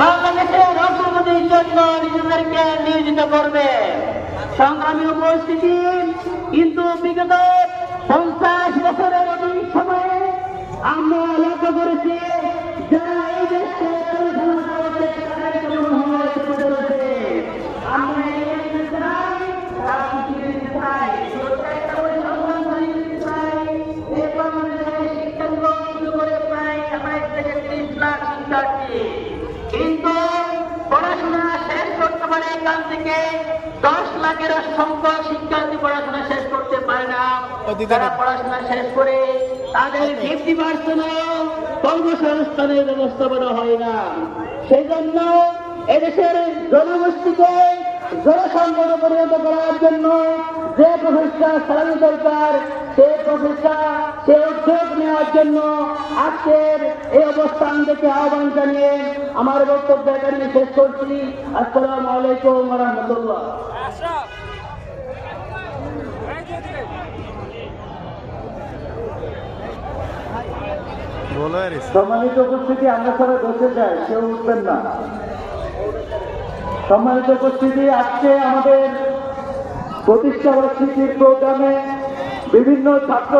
বাংলাদেশের অগ্রগতির জন্য নিজেদেরকে নিয়োজিত করবে। সংগ্রামী উপস্থিতি, কিন্তু বিগত 50 বছরের অধিক সময়ে আমরা লক্ষ্য করেছি যারা এই দেশকে পরিচালনা করতে তাদের কেমন হয় চলছে। আমরা এই চাই, তারা দিতে চাই, প্রত্যেকটা পরিসংখ্যান দিতে চাই। এই বাংলাদেশের শিক্ষাঙ্গন শুরু করে প্রায় 30 লাখ শিক্ষার্থী, কিন্তু পড়াশোনা শেষ করতে পারে এখান থেকে 10 লাখের সংখ্যক শিক্ষার্থী পড়াশোনা শেষ করতে পারে না। যারা পড়াশোনা শেষ করে তাদের 50% কর্মসংস্থানের ব্যবস্থাপনা হয় না। সেই জন্য এদেশের জনগোষ্ঠীকে জনসংগঠনে পরিণত করার জন্য যে প্রচেষ্টা চালানো দরকার, সেই প্রচেষ্টা, সে উদ্যোগ নেওয়ার জন্য আজকের এই অবস্থান থেকে আহ্বান জানিয়ে আমার বক্তব্য এখানে শেষ করছি। আসসালামু আলাইকুম ওয়া রাহমাতুল্লাহ। সম্মানিত উপস্থিতি, আমরা সবাই বসে যাই, কেউ উঠবেন না। সম্মানিত উপস্থিতি, আজকে আমাদের প্রতিষ্ঠা বার্ষিকীর প্রোগ্রামে বিভিন্ন ছাত্র